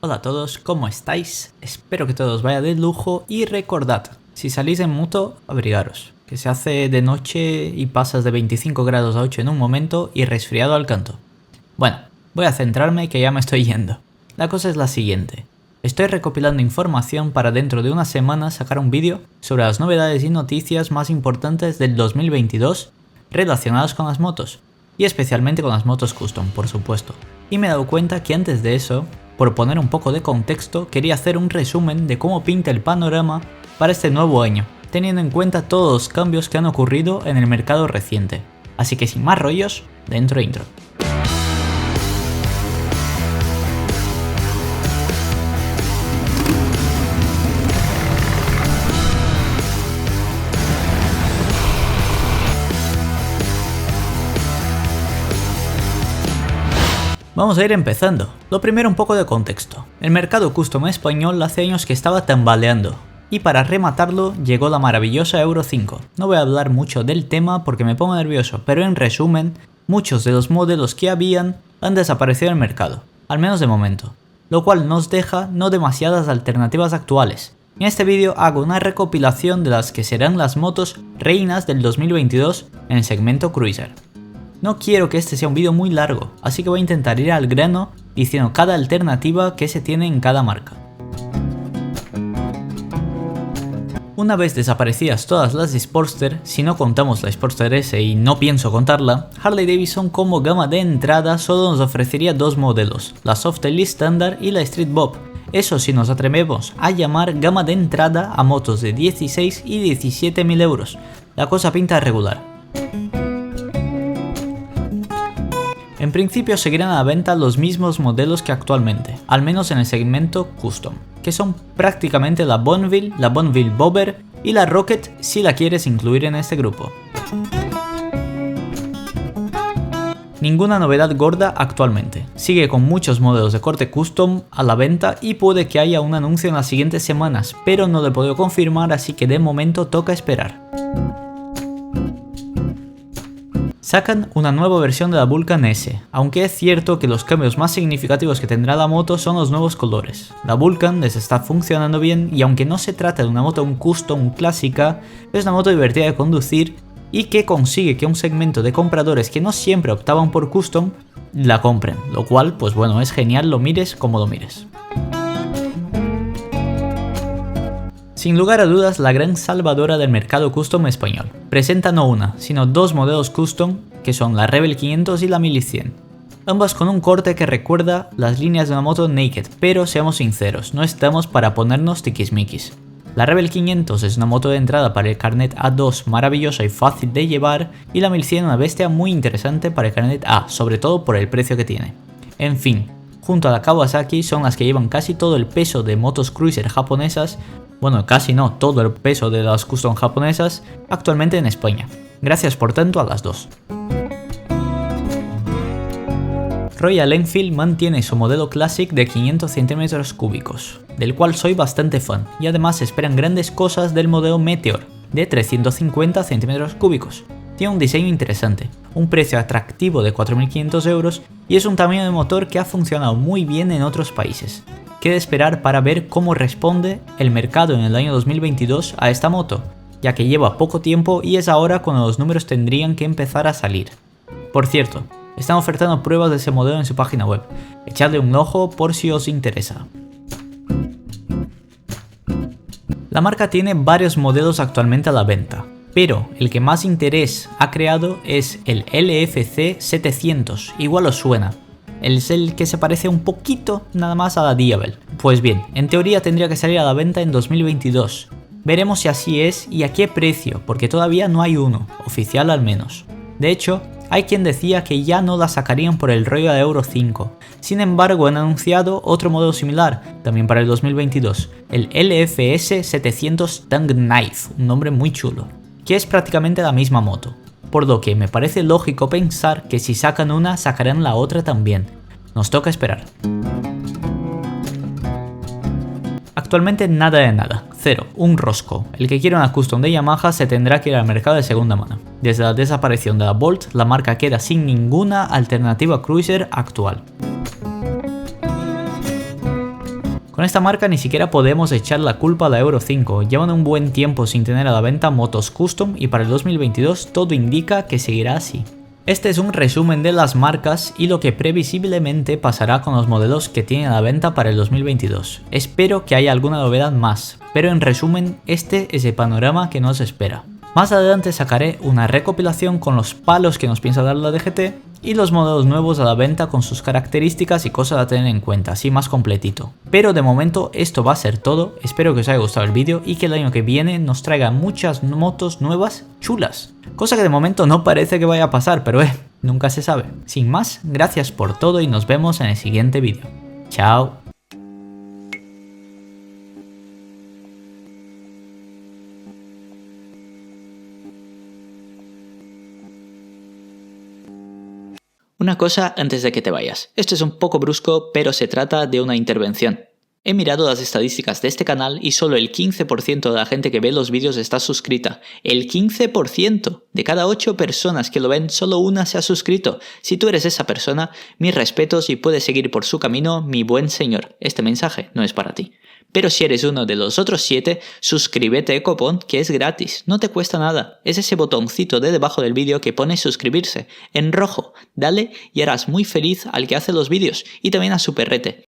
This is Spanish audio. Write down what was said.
Hola a todos, ¿cómo estáis? Espero que todo os vaya de lujo y recordad, si salís en moto, abrigaros, que se hace de noche y pasas de 25 grados a 8 en un momento y resfriado al canto. Bueno, voy a centrarme que ya me estoy yendo. La cosa es la siguiente. Estoy recopilando información para dentro de una semana sacar un vídeo sobre las novedades y noticias más importantes del 2022 relacionadas con las motos, y especialmente con las motos custom, por supuesto. Y me he dado cuenta que antes de eso, por poner un poco de contexto, quería hacer un resumen de cómo pinta el panorama para este nuevo año, teniendo en cuenta todos los cambios que han ocurrido en el mercado reciente. Así que sin más rollos, dentro intro. Vamos a ir empezando. Lo primero, un poco de contexto. El mercado custom español hace años que estaba tambaleando, y para rematarlo llegó la maravillosa Euro 5. No voy a hablar mucho del tema porque me pongo nervioso, pero en resumen, muchos de los modelos que habían han desaparecido del mercado, al menos de momento, lo cual nos deja no demasiadas alternativas actuales. En este vídeo hago una recopilación de las que serán las motos reinas del 2022 en el segmento cruiser. No quiero que este sea un vídeo muy largo, así que voy a intentar ir al grano diciendo cada alternativa que se tiene en cada marca. Una vez desaparecidas todas las Sportster, si no contamos la Sportster S y no pienso contarla, Harley Davidson como gama de entrada solo nos ofrecería dos modelos, la Softail Standard y la Street Bob. Eso si nos atrevemos a llamar gama de entrada a motos de 16 y 17.000 euros. La cosa pinta regular. En principio seguirán a la venta los mismos modelos que actualmente, al menos en el segmento custom, que son prácticamente la Bonneville Bobber y la Rocket si la quieres incluir en este grupo. Ninguna novedad gorda actualmente, sigue con muchos modelos de corte custom a la venta y puede que haya un anuncio en las siguientes semanas, pero no lo he podido confirmar, así que de momento toca esperar. Sacan una nueva versión de la Vulcan S, aunque es cierto que los cambios más significativos que tendrá la moto son los nuevos colores. La Vulcan les está funcionando bien y aunque no se trata de una moto custom clásica, es una moto divertida de conducir y que consigue que un segmento de compradores que no siempre optaban por custom la compren, lo cual pues bueno, es genial, lo mires como lo mires. Sin lugar a dudas, la gran salvadora del mercado custom español. Presenta no una, sino dos modelos custom, que son la Rebel 500 y la 1100. Ambas con un corte que recuerda las líneas de una moto naked, pero seamos sinceros, no estamos para ponernos tiquismiquis. La Rebel 500 es una moto de entrada para el carnet A2 maravillosa y fácil de llevar, y la 1100 una bestia muy interesante para el carnet A, sobre todo por el precio que tiene. En fin, junto a la Kawasaki son las que llevan casi todo el peso de motos cruiser japonesas. Bueno, casi no, todo el peso de las custom japonesas actualmente en España. Gracias por tanto a las dos. Royal Enfield mantiene su modelo Classic de 500 centímetros cúbicos, del cual soy bastante fan, y además esperan grandes cosas del modelo Meteor, de 350 centímetros cúbicos. Tiene un diseño interesante, un precio atractivo de 4.500 euros y es un tamaño de motor que ha funcionado muy bien en otros países. Queda esperar para ver cómo responde el mercado en el año 2022 a esta moto, ya que lleva poco tiempo y es ahora cuando los números tendrían que empezar a salir. Por cierto, están ofertando pruebas de ese modelo en su página web, echadle un ojo por si os interesa. La marca tiene varios modelos actualmente a la venta, pero el que más interés ha creado es el LFC 700, igual os suena. Es el que se parece un poquito nada más a la Diabel. Pues bien, en teoría tendría que salir a la venta en 2022. Veremos si así es y a qué precio, porque todavía no hay uno, oficial al menos. De hecho, hay quien decía que ya no la sacarían por el rollo de Euro 5. Sin embargo, han anunciado otro modelo similar, también para el 2022, el LFS 700 Tang Knife, un nombre muy chulo, que es prácticamente la misma moto. Por lo que me parece lógico pensar que si sacan una, sacarán la otra también. Nos toca esperar. Actualmente nada de nada, cero, un rosco. El que quiera una custom de Yamaha se tendrá que ir al mercado de segunda mano. Desde la desaparición de la Bolt, la marca queda sin ninguna alternativa cruiser actual. Con esta marca ni siquiera podemos echar la culpa a la Euro 5, llevan un buen tiempo sin tener a la venta motos custom y para el 2022 todo indica que seguirá así. Este es un resumen de las marcas y lo que previsiblemente pasará con los modelos que tienen a la venta para el 2022. Espero que haya alguna novedad más, pero en resumen este es el panorama que nos espera. Más adelante sacaré una recopilación con los palos que nos piensa dar la DGT y los modelos nuevos a la venta con sus características y cosas a tener en cuenta, así más completito. Pero de momento esto va a ser todo, espero que os haya gustado el vídeo y que el año que viene nos traiga muchas motos nuevas chulas. Cosa que de momento no parece que vaya a pasar, pero nunca se sabe. Sin más, gracias por todo y nos vemos en el siguiente vídeo. Chao. Una cosa antes de que te vayas. Esto es un poco brusco, pero se trata de una intervención. He mirado las estadísticas de este canal y solo el 15% de la gente que ve los vídeos está suscrita. El 15%. De cada 8 personas que lo ven, solo una se ha suscrito. Si tú eres esa persona, mis respetos y puedes seguir por su camino, mi buen señor. Este mensaje no es para ti. Pero si eres uno de los otros 7, suscríbete a Ecopont, que es gratis, no te cuesta nada. Es ese botoncito de debajo del vídeo que pone suscribirse, en rojo. Dale y harás muy feliz al que hace los vídeos y también a su perrete.